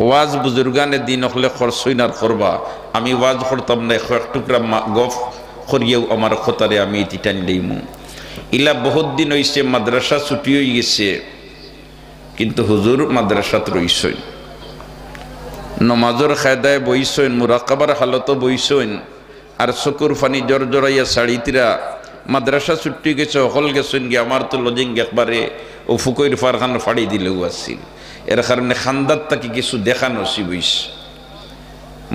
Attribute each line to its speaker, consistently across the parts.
Speaker 1: ওয়াজ বুজুর্গানে দিন হলে খরচইনার করবা আমি ওয়াজ করতাম না এক টুকরা গফ করিয়েও আমার খতারে আমি এটি টান দিইমু ইলা বহুত দিন হইছে মাদ্রাসা ছুটি হয়ে গেছে কিন্তু হুজুর মাদ্রাসাত রইছেন নমাজর খায়দায় বইছেন মুরাকাবার হালত বইছেন আর চকুর ফানি জর জরাইয়া শাড়িতিরা মাদ্রাসা ছুটি গেছে অকল গেছেন গিয়ে আমার তো লজিং একবারে ও ফুকইর ফারখান ফাড়ি দিলেও আসছিল এর কারণে খান্দার তাকে কিছু দেখানো সি বইস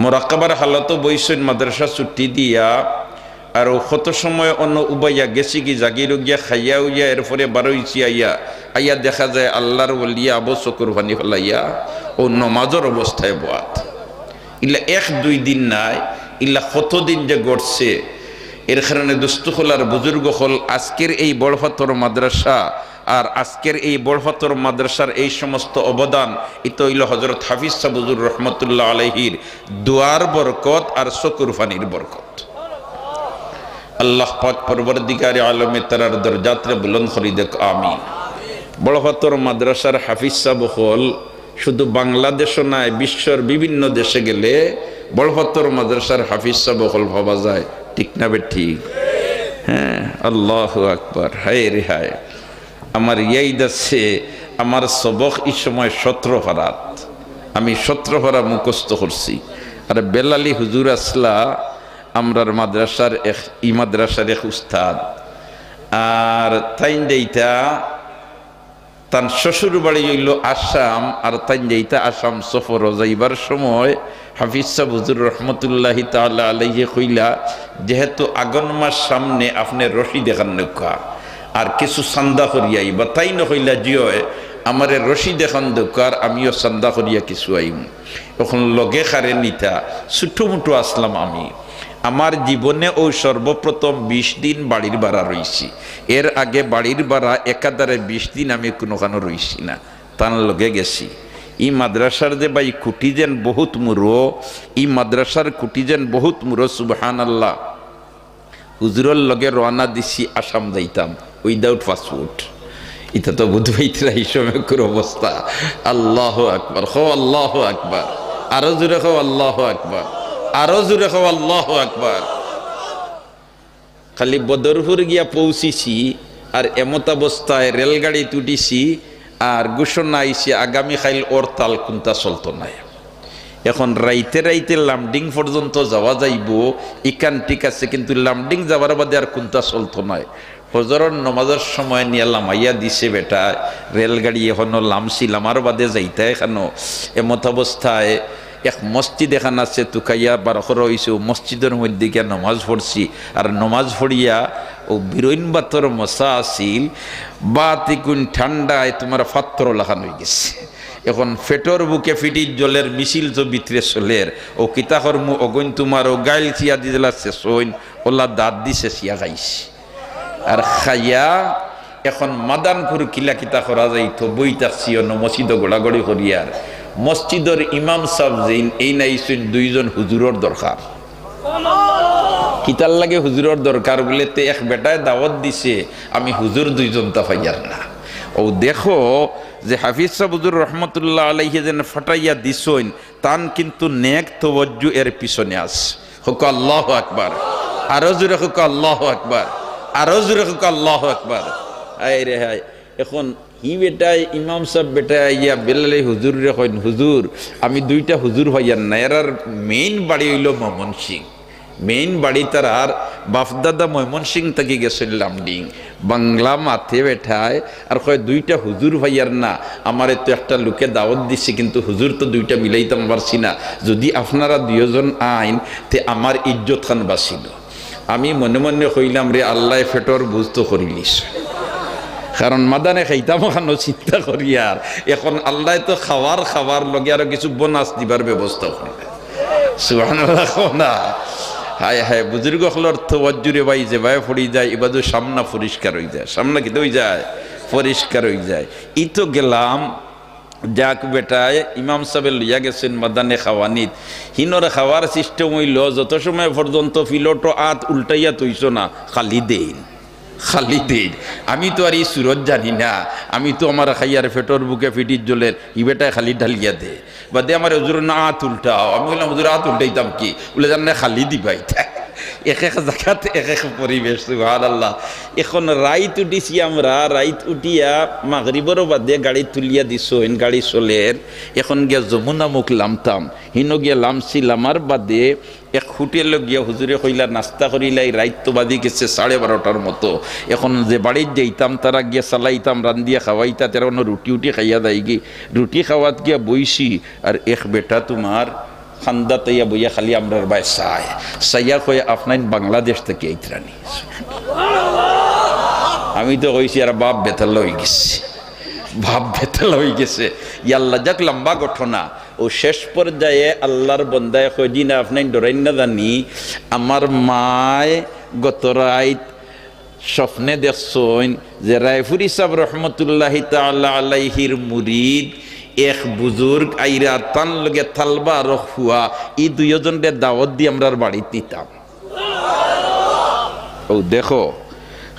Speaker 1: মুরাকাবার হালত বইছেন মাদ্রাসা ছুটি দিয়া আর কত সময় অন্য উবাইয়া গেছি কি জাগির গিয়া খাইয়া উইয়া এরপরে বারোইছি আইয়া দেখা যায় আল্লাহর ওলিয়া আবু চকুর ফানি ফেলাইয়া ও নমাজর অবস্থায় বাত ইলা এক দুই দিন নাই ইলা কতদিন যে গড়ছে এর কারণে দুস্থখলার বুজুর্গ হল আজকের এই বড়ফাতর মাদ্রাসা আর আজকের এই বড়ফাতর মাদ্রাসার এই সমস্ত অবদান ইতো হইল হযরত হাফিজ সাহেব হুজুর রহমতুল্লাহ আলাইহির দুয়ার বরকত আর চকুর ফানির বরকত আল্লাহ পাক পরবর্তীকারে আলমে তারার দরজাতে বুলন্দ করে দেখ আমিন বড়ফাতর মাদ্রাসার হাফিজ সাহেব হল শুধু বাংলাদেশও নয় বিশ্বের বিভিন্ন দেশে গেলে বড়ফাতর মাদ্রাসার হাফিজ সাহেব হল ভাবা যায় ঠিক না বে ঠিক হ্যাঁ আল্লাহু আকবার হায় রে হায় আমার ইয়াদ আছে আমার সবক এই সময় 17 ফারাত আমি 17 ফারা মুখস্থ করছি আর বেলালি হুজুর আসলা আমরার মাদ্রাসার ই মাদ্রাসার এক উস্তাদ আর তাইন দেইতা তার শ্বশুর বাড়ি হইল আসাম আর তাইন দেইতা আসাম সফর যাইবার সময় হাফিজ সাহেব হুজুর রহমতুল্লাহি তাআলা আলাইহি কইলা যেহেতু আগন মাস সামনে আপনি রশি দেখান নৌকা আর কিছু চান্দা করিয়াই বা তাই নকইলা জিও আমার রশি দেখান দোকার আমিও চান্দা করিয়া কিছু আইম এখন লগে খারে নিতা ছোটো মুটো আসলাম আমি আমার জীবনে ওই সর্বপ্রথম 20 দিন বাড়ির ভাড়া রইছি এর আগে বাড়ির ভাড়া একাধারে 20 দিন আমি কোনোখানো রইছি না তার লগে গেছি ই মাদ্রাসার যে ভাই খুঁটি যেন বহুত মুরো ই মাদ্রাসার খুঁটি যেন বহুত মুরো সুবহানাল্লাহ হুজুরের লগে রওনা দিছি আসাম যাইতাম উইদাউট পাসপোর্ট এটা তো বুধবাইতরা হিসেবের অবস্থা আল্লাহু আকবার হো আল্লাহু আকবার আরো জোরে হো আল্লাহু আকবার আরো জোরে হো আল্লাহু আকবার খালি বদরপুর গিয়া পৌঁছিছি আর এমত অবস্থায় রেলগাড়ি তুটিছি আর ঘোষণা আইছে আগামী খাইল ওরতাল কোনটা চলতো নাই এখন রাইতে রাইতে লামডিং পর্যন্ত যাওয়া যাইব ইকান ঠিক আছে কিন্তু লামডিং যাবার বাদে আর কোনটা চলতো নাই ফজরের নমাজের সময় নিয়ে লামাইয়া দিছে বেটা রেলগাড়ি এখনো লামছি লামার বাদে যাইতে এখানো এমত অবস্থায় এক মসজিদ এখান আছে তুকাইয়া বারখর হয়েছে মসজিদের মধ্যে গিয়া নমাজ পড়ছি আর নমাজ পড়িয়া ও বিরইন বাতর মশা আসিল বা তিকুন ঠান্ডায় তোমার ফাত্র লাগানো হয়ে গেছে এখন ফেটর বুকে ফিটির জলের মিছিল তো ভিতরে চলের ও কিতাকর মু অগৈন তোমার ও গাইল চিয়া দিলা শেষইন ওলা দাঁত দিছে চিয়া খাইছি আর খাইয়া এখন মাদানপুর কিলা কিতা করা যাইতো বইতাছি অন্য মসজিদ গোড়াগড়ি করিয়ার মসজিদের ইমাম সাহেব যেইন এই নাইছেন 2 জন হুজুরের দরকার কিতার লাগে হুজুরের দরকার বলেতে এক বেটায় দাওয়াত দিছে আমি হুজুর 2 জন তা পাইয়ার না ও দেখো যে হাফিজ সাহেব হুজুর রহমতুল্লাহ আলাইহি যেন ফাটাইয়া দিছেন তান কিন্তু নেক তওয়াজ্জু এর পিছনে আছে হোক আল্লাহু আকবার আরো জোরে হোক আল্লাহু আকবার আরো জোরে হোক আল্লাহু আকবার আয় রে হায় এখন হি বেটায় ইমাম সাহেব বেটায় ইয়া বেলালে হুজুর রে কইন হুজুর আমি 2টা হুজুর ভাইয়ার না এর মেইন বাড়ি হইল ময়মনসিং মেইন বাড়ি তার আর বাপদাদা ময়মনসিং থেকে গেছিল লামডিং বাংলা মাথে বেঠায় আর কয় 2টা হুজুর ভাইয়ার না আমার তো একটা লোকে দাওয়াত দিছে কিন্তু হুজুর তো 2টা মিলাইতাম পারছি না যদি আপনারা 2 জন আইন তে আমার ইজ্জত খান বাঁচিল আমি মনে মনে কইলাম রে আল্লাহ ফেটর বুঝতো করিলিস কারণ মাদানে খাইতাম খানো চিন্তা করি আর এখন আল্লাহ তো খাবার লগে আরো কিছু বোনাস দিবার ব্যবস্থা করিবে সুবহানাল্লাহ না হায় হায় বুজুর্গ হলর তওয়াজ্জুরে ভাই যে ভাই পড়ি যায় এবাদু সামনা পরিষ্কার হয়ে যায় সামনা কি হয়ে যায় পরিষ্কার হয়ে যায় ই তো গেলাম যাক বেটায় ইমাম সাহেব লইয়া গেছেন মাদানে খাওয়ানিত হিনর খাওয়ার সিস্টেম হইল যত সময় পর্যন্ত ফিলোটো আত উল্টাইয়া তৈছ না খালি দেন খালি দেই। আমি তো আর এই সুরত জানি না, আমি তো আমার খাইয়ার ফেটর বুকে ফিটির জলের ইবেটায় খালি ঢালিয়া দে বাদে আমার হুজুর না হাত উল্টাও। আমি বললাম হুজুর হাত উল্টাইতাম কি, বলে জান না খালি দিবাই। এক এক জায়গাত এক এক পরিবেশ, সুবহানাল্লাহ। এখন রাইত উঠিছি আমরা, রাইত উঠিয়া মাগরিবরও বাদে গাড়ি তুলিয়া দিছইন, গাড়ি চলের। এখন গিয়া যমুনা মুখ লামতাম, হিনো গিয়া লামছি, লামার বাদে এক হোটেল গিয়া হুজুরে কইলা নাস্তা করিলাই, রাইত তো বাদি গেছে 12:30টার মতো। এখন যে বাড়ির যাইতাম তারা গিয়া চালাইতাম, রান্দিয়া খাওয়াইতা, তারা রুটি উটি খাইয়া দেয় গি। রুটি খাওয়াত গিয়া বইছি, আর এক বেটা তোমার খান্দা তাইয়া বইয়া খালি আমরার বাই চায় চাইয়া কয়ে আপনার বাংলাদেশ থেকে এইতরানি। আমি তো কইছি আর বাপ বেতাল হয়ে গেছে, বাপ বেতাল হয়ে গেছে। ইয়াল্লা যাক লম্বা ঘটনা। ও শেষ পর্যায়ে আল্লাহর বন্দায় কয়দিন আপনার ডরাই না জানি, আমার মায় গত রাত স্বপ্নে দেখছেন যে রায়পুরি সাহেব রহমতুল্লাহি তাআলা আলাইহির মুরিদ এক বুজুর্গ আইরা তান লগে থালবা রহুয়া, এই দুইজনকে দাওয়াত দিয়ে আমরার বাড়িতে নিতাম। ও দেখো,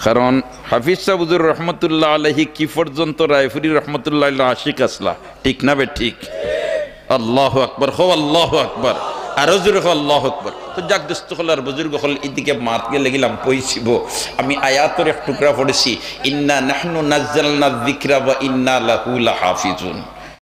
Speaker 1: কারণ হাফিজ সাহেব হুজুর রহমতুল্লাহ আলাইহি কি পর্যন্ত রায়পুরি রহমতুল্লাহ আশিক আসলা, ঠিক না বে ঠিক? আল্লাহু আকবার, হো আল্লাহু আকবার, আরো জোরে হো আল্লাহু আকবার। তো যাক দোস্ত হলার বুজুর্গ হল, এদিকে মাত গেলে গেলাম পইছিব। আমি আয়াতের এক টুকরা পড়েছি, ইন্না নাহনু নাজ্জালনা যিকরা ওয়া ইন্না লাহু লাহাফিজুন।